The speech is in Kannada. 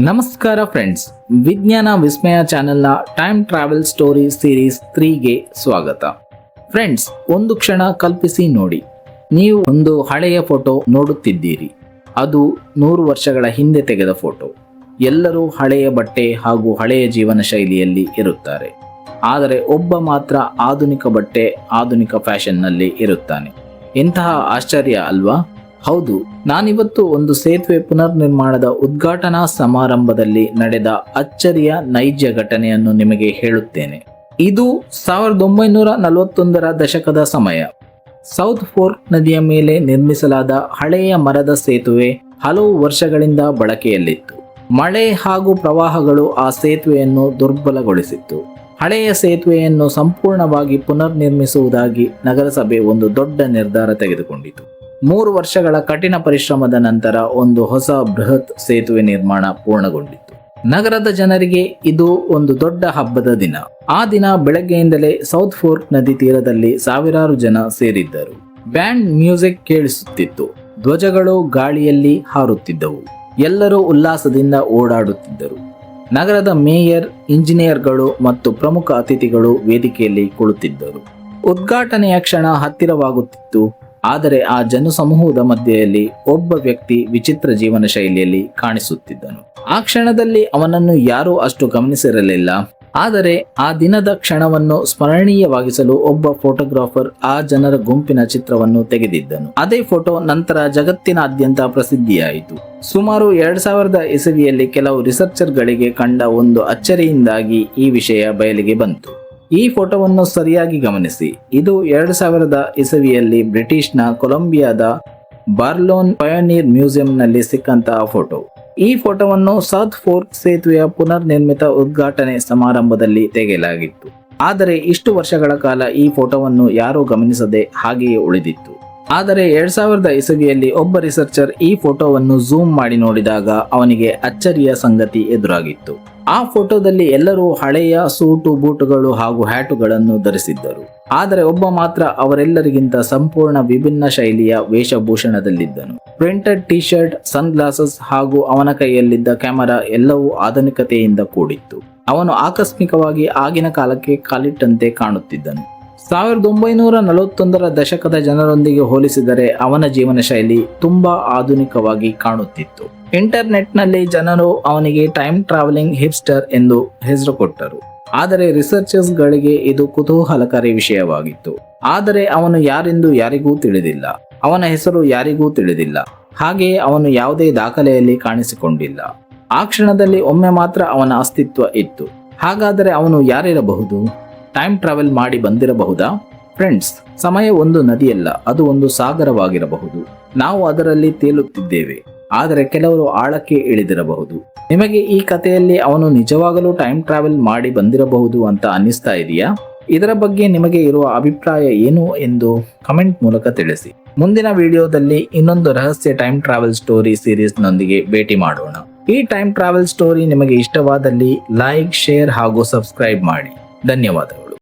ನಮಸ್ಕಾರ ಫ್ರೆಂಡ್ಸ್, ವಿಜ್ಞಾನ ವಿಸ್ಮಯ ಚಾನೆಲ್ನ ಟೈಮ್ ಟ್ರಾವೆಲ್ ಸ್ಟೋರಿ ಸೀರೀಸ್ 3ಗೆ ಸ್ವಾಗತ. ಫ್ರೆಂಡ್ಸ್, ಒಂದು ಕ್ಷಣ ಕಲ್ಪಿಸಿ ನೋಡಿ, ನೀವು ಒಂದು ಹಳೆಯ ಫೋಟೋ ನೋಡುತ್ತಿದ್ದೀರಿ. ಅದು 100 ವರ್ಷಗಳ ಹಿಂದೆ ತೆಗೆದ ಫೋಟೋ. ಎಲ್ಲರೂ ಹಳೆಯ ಬಟ್ಟೆ ಹಾಗೂ ಹಳೆಯ ಜೀವನ ಶೈಲಿಯಲ್ಲಿ ಇರುತ್ತಾರೆ. ಆದರೆ ಒಬ್ಬ ಮಾತ್ರ ಆಧುನಿಕ ಬಟ್ಟೆ, ಆಧುನಿಕ ಫ್ಯಾಷನ್ನಲ್ಲಿ ಇರುತ್ತಾನೆ. ಎಂತಹ ಆಶ್ಚರ್ಯ ಅಲ್ವಾ? ಹೌದು, ನಾನಿವತ್ತು ಒಂದು ಸೇತುವೆ ಪುನರ್ ನಿರ್ಮಾಣದ ಉದ್ಘಾಟನಾ ಸಮಾರಂಭದಲ್ಲಿ ನಡೆದ ಅಚ್ಚರಿಯ ನೈಜ ಘಟನೆಯನ್ನು ನಿಮಗೆ ಹೇಳುತ್ತೇನೆ. ಇದು 1941ರ ದಶಕದ ಸಮಯ. ಸೌತ್ ಫೋರ್ಕ್ ನದಿಯ ಮೇಲೆ ನಿರ್ಮಿಸಲಾದ ಹಳೆಯ ಮರದ ಸೇತುವೆ ಹಲವು ವರ್ಷಗಳಿಂದ ಬಳಕೆಯಲ್ಲಿತ್ತು. ಮಳೆ ಹಾಗೂ ಪ್ರವಾಹಗಳು ಆ ಸೇತುವೆಯನ್ನು ದುರ್ಬಲಗೊಳಿಸಿತ್ತು. ಹಳೆಯ ಸೇತುವೆಯನ್ನು ಸಂಪೂರ್ಣವಾಗಿ ಪುನರ್ ನಿರ್ಮಿಸುವುದಾಗಿ ನಗರಸಭೆ ಒಂದು ದೊಡ್ಡ ನಿರ್ಧಾರ ತೆಗೆದುಕೊಂಡಿತು. 3 ವರ್ಷಗಳ ಕಠಿಣ ಪರಿಶ್ರಮದ ನಂತರ ಒಂದು ಹೊಸ ಬೃಹತ್ ಸೇತುವೆ ನಿರ್ಮಾಣ ಪೂರ್ಣಗೊಂಡಿತು. ನಗರದ ಜನರಿಗೆ ಇದು ಒಂದು ದೊಡ್ಡ ಹಬ್ಬದ ದಿನ. ಆ ದಿನ ಬೆಳಗ್ಗೆಯಿಂದಲೇ ಸೌತ್ ಫೋರ್ಕ್ ನದಿ ತೀರದಲ್ಲಿ ಸಾವಿರಾರು ಜನ ಸೇರಿದ್ದರು. ಬ್ಯಾಂಡ್ ಮ್ಯೂಸಿಕ್ ಕೇಳಿಸುತ್ತಿತ್ತು, ಧ್ವಜಗಳು ಗಾಳಿಯಲ್ಲಿ ಹಾರುತ್ತಿದ್ದವು. ಎಲ್ಲರೂ ಉಲ್ಲಾಸದಿಂದ ಓಡಾಡುತ್ತಿದ್ದರು. ನಗರದ ಮೇಯರ್, ಇಂಜಿನಿಯರ್ಗಳು ಮತ್ತು ಪ್ರಮುಖ ಅತಿಥಿಗಳು ವೇದಿಕೆಯಲ್ಲಿ ಕುಳಿತಿದ್ದರು. ಉದ್ಘಾಟನೆಯ ಕ್ಷಣ ಹತ್ತಿರವಾಗುತ್ತಿತ್ತು. ಆದರೆ ಆ ಜನಸಮೂಹದ ಮಧ್ಯೆಯಲ್ಲಿ ಒಬ್ಬ ವ್ಯಕ್ತಿ ವಿಚಿತ್ರ ಜೀವನ ಶೈಲಿಯಲ್ಲಿ ಕಾಣಿಸುತ್ತಿದ್ದನು. ಆ ಕ್ಷಣದಲ್ಲಿ ಅವನನ್ನು ಯಾರೂ ಅಷ್ಟು ಗಮನಿಸಿರಲಿಲ್ಲ. ಆದರೆ ಆ ದಿನದ ಕ್ಷಣವನ್ನು ಸ್ಮರಣೀಯವಾಗಿಸಲು ಒಬ್ಬ ಫೋಟೋಗ್ರಾಫರ್ ಆ ಜನರ ಗುಂಪಿನ ಚಿತ್ರವನ್ನು ತೆಗೆದಿದ್ದನು. ಅದೇ ಫೋಟೋ ನಂತರ ಜಗತ್ತಿನಾದ್ಯಂತ ಪ್ರಸಿದ್ಧಿಯಾಯಿತು. ಸುಮಾರು 2000 ಇಸವಿಯಲ್ಲಿ ಕೆಲವು ರಿಸರ್ಚರ್ಗಳಿಗೆ ಕಂಡ ಒಂದು ಅಚ್ಚರಿಯಿಂದಾಗಿ ಈ ವಿಷಯ ಬಯಲಿಗೆ ಬಂತು. ಈ ಫೋಟೋವನ್ನು ಸರಿಯಾಗಿ ಗಮನಿಸಿ. ಇದು 2000 ಇಸವಿಯಲ್ಲಿ ಬ್ರಿಟಿಷ್ನ ಕೊಲಂಬಿಯಾದ ಬಾರ್ಲೋನ್ ಪಯೋನೀರ್ ಮ್ಯೂಸಿಯಂನಲ್ಲಿ ಸಿಕ್ಕಂತಹ ಫೋಟೋ. ಈ ಫೋಟೋವನ್ನು ಸೌತ್ ಫೋರ್ಕ್ ಸೇತುವೆಯ ಪುನರ್ ನಿರ್ಮಿತ ಉದ್ಘಾಟನೆ ಸಮಾರಂಭದಲ್ಲಿ ತೆಗೆಯಲಾಗಿತ್ತು. ಆದರೆ ಇಷ್ಟು ವರ್ಷಗಳ ಕಾಲ ಈ ಫೋಟೋವನ್ನು ಯಾರೂ ಗಮನಿಸದೆ ಹಾಗೆಯೇ ಉಳಿದಿತ್ತು. ಆದರೆ 2000 ಇಸವಿಯಲ್ಲಿ ಒಬ್ಬ ರಿಸರ್ಚರ್ ಈ ಫೋಟೋವನ್ನು ಝೂಮ್ ಮಾಡಿ ನೋಡಿದಾಗ ಅವನಿಗೆ ಅಚ್ಚರಿಯ ಸಂಗತಿ ಎದುರಾಗಿತ್ತು. ಆ ಫೋಟೋದಲ್ಲಿ ಎಲ್ಲರೂ ಹಳೆಯ ಸೂಟು, ಬೂಟುಗಳು ಹಾಗೂ ಹ್ಯಾಟುಗಳನ್ನು ಧರಿಸಿದ್ದರು. ಆದರೆ ಒಬ್ಬ ಮಾತ್ರ ಅವರೆಲ್ಲರಿಗಿಂತ ಸಂಪೂರ್ಣ ವಿಭಿನ್ನ ಶೈಲಿಯ ವೇಷಭೂಷಣದಲ್ಲಿದ್ದನು. ಪ್ರಿಂಟೆಡ್ ಟಿ ಶರ್ಟ್, ಸನ್ ಗ್ಲಾಸಸ್ ಹಾಗೂ ಅವನ ಕೈಯಲ್ಲಿದ್ದ ಕ್ಯಾಮೆರಾ ಎಲ್ಲವೂ ಆಧುನಿಕತೆಯಿಂದ ಕೂಡಿತ್ತು. ಅವನು ಆಕಸ್ಮಿಕವಾಗಿ ಆಗಿನ ಕಾಲಕ್ಕೆ ಕಾಲಿಟ್ಟಂತೆ ಕಾಣುತ್ತಿದ್ದನು. 1941ರ ದಶಕದ ಜನರೊಂದಿಗೆ ಹೋಲಿಸಿದರೆ ಅವನ ಜೀವನ ಶೈಲಿ ತುಂಬಾ ಆಧುನಿಕವಾಗಿ ಕಾಣುತ್ತಿತ್ತು. ಇಂಟರ್ನೆಟ್ನಲ್ಲಿ ಜನರು ಅವನಿಗೆ ಟೈಮ್ ಟ್ರಾವೆಲಿಂಗ್ ಹಿಪ್ಸ್ಟರ್ ಎಂದು ಹೆಸರು ಕೊಟ್ಟರು. ಆದರೆ ರಿಸರ್ಚರ್ಸ್ ಗಳಿಗೆ ಇದು ಕುತೂಹಲಕಾರಿ ವಿಷಯವಾಗಿತ್ತು. ಆದರೆ ಅವನು ಯಾರೆಂದು ಯಾರಿಗೂ ತಿಳಿದಿಲ್ಲ. ಅವನ ಹೆಸರು ಯಾರಿಗೂ ತಿಳಿದಿಲ್ಲ. ಹಾಗೆಯೇ ಅವನು ಯಾವುದೇ ದಾಖಲೆಯಲ್ಲಿ ಕಾಣಿಸಿಕೊಂಡಿಲ್ಲ. ಆ ಕ್ಷಣದಲ್ಲಿ ಒಮ್ಮೆ ಮಾತ್ರ ಅವನ ಅಸ್ತಿತ್ವ ಇತ್ತು. ಹಾಗಾದರೆ ಅವನು ಯಾರಿರಬಹುದು? ಟೈಮ್ ಟ್ರಾವೆಲ್ ಮಾಡಿ ಬಂದಿರಬಹುದಾ? ಫ್ರೆಂಡ್ಸ್, ಸಮಯ ಒಂದು ನದಿಯಲ್ಲ, ಅದು ಒಂದು ಸಾಗರವಾಗಿರಬಹುದು. ನಾವು ಅದರಲ್ಲಿ ತೇಲುತ್ತಿದ್ದೇವೆ. ಆದರೆ ಕೆಲವರು ಆಳಕ್ಕೆ ಇಳಿದಿರಬಹುದು. ನಿಮಗೆ ಈ ಕಥೆಯಲ್ಲಿ ಅವನು ನಿಜವಾಗಲೂ ಟೈಮ್ ಟ್ರಾವೆಲ್ ಮಾಡಿ ಬಂದಿರಬಹುದು ಅಂತ ಅನ್ನಿಸ್ತಾ ಇದೆಯಾ? ಇದರ ಬಗ್ಗೆ ನಿಮಗೆ ಇರುವ ಅಭಿಪ್ರಾಯ ಏನು ಎಂದು ಕಮೆಂಟ್ ಮೂಲಕ ತಿಳಿಸಿ. ಮುಂದಿನ ವಿಡಿಯೋದಲ್ಲಿ ಇನ್ನೊಂದು ರಹಸ್ಯ ಟೈಮ್ ಟ್ರಾವೆಲ್ ಸ್ಟೋರಿ ಸೀರೀಸ್ ನೊಂದಿಗೆ ಭೇಟಿ ಮಾಡೋಣ. ಈ ಟೈಮ್ ಟ್ರಾವೆಲ್ ಸ್ಟೋರಿ ನಿಮಗೆ ಇಷ್ಟವಾದಲ್ಲಿ ಲೈಕ್, ಶೇರ್ ಹಾಗೂ ಸಬ್ಸ್ಕ್ರೈಬ್ ಮಾಡಿ. ಧನ್ಯವಾದಗಳು.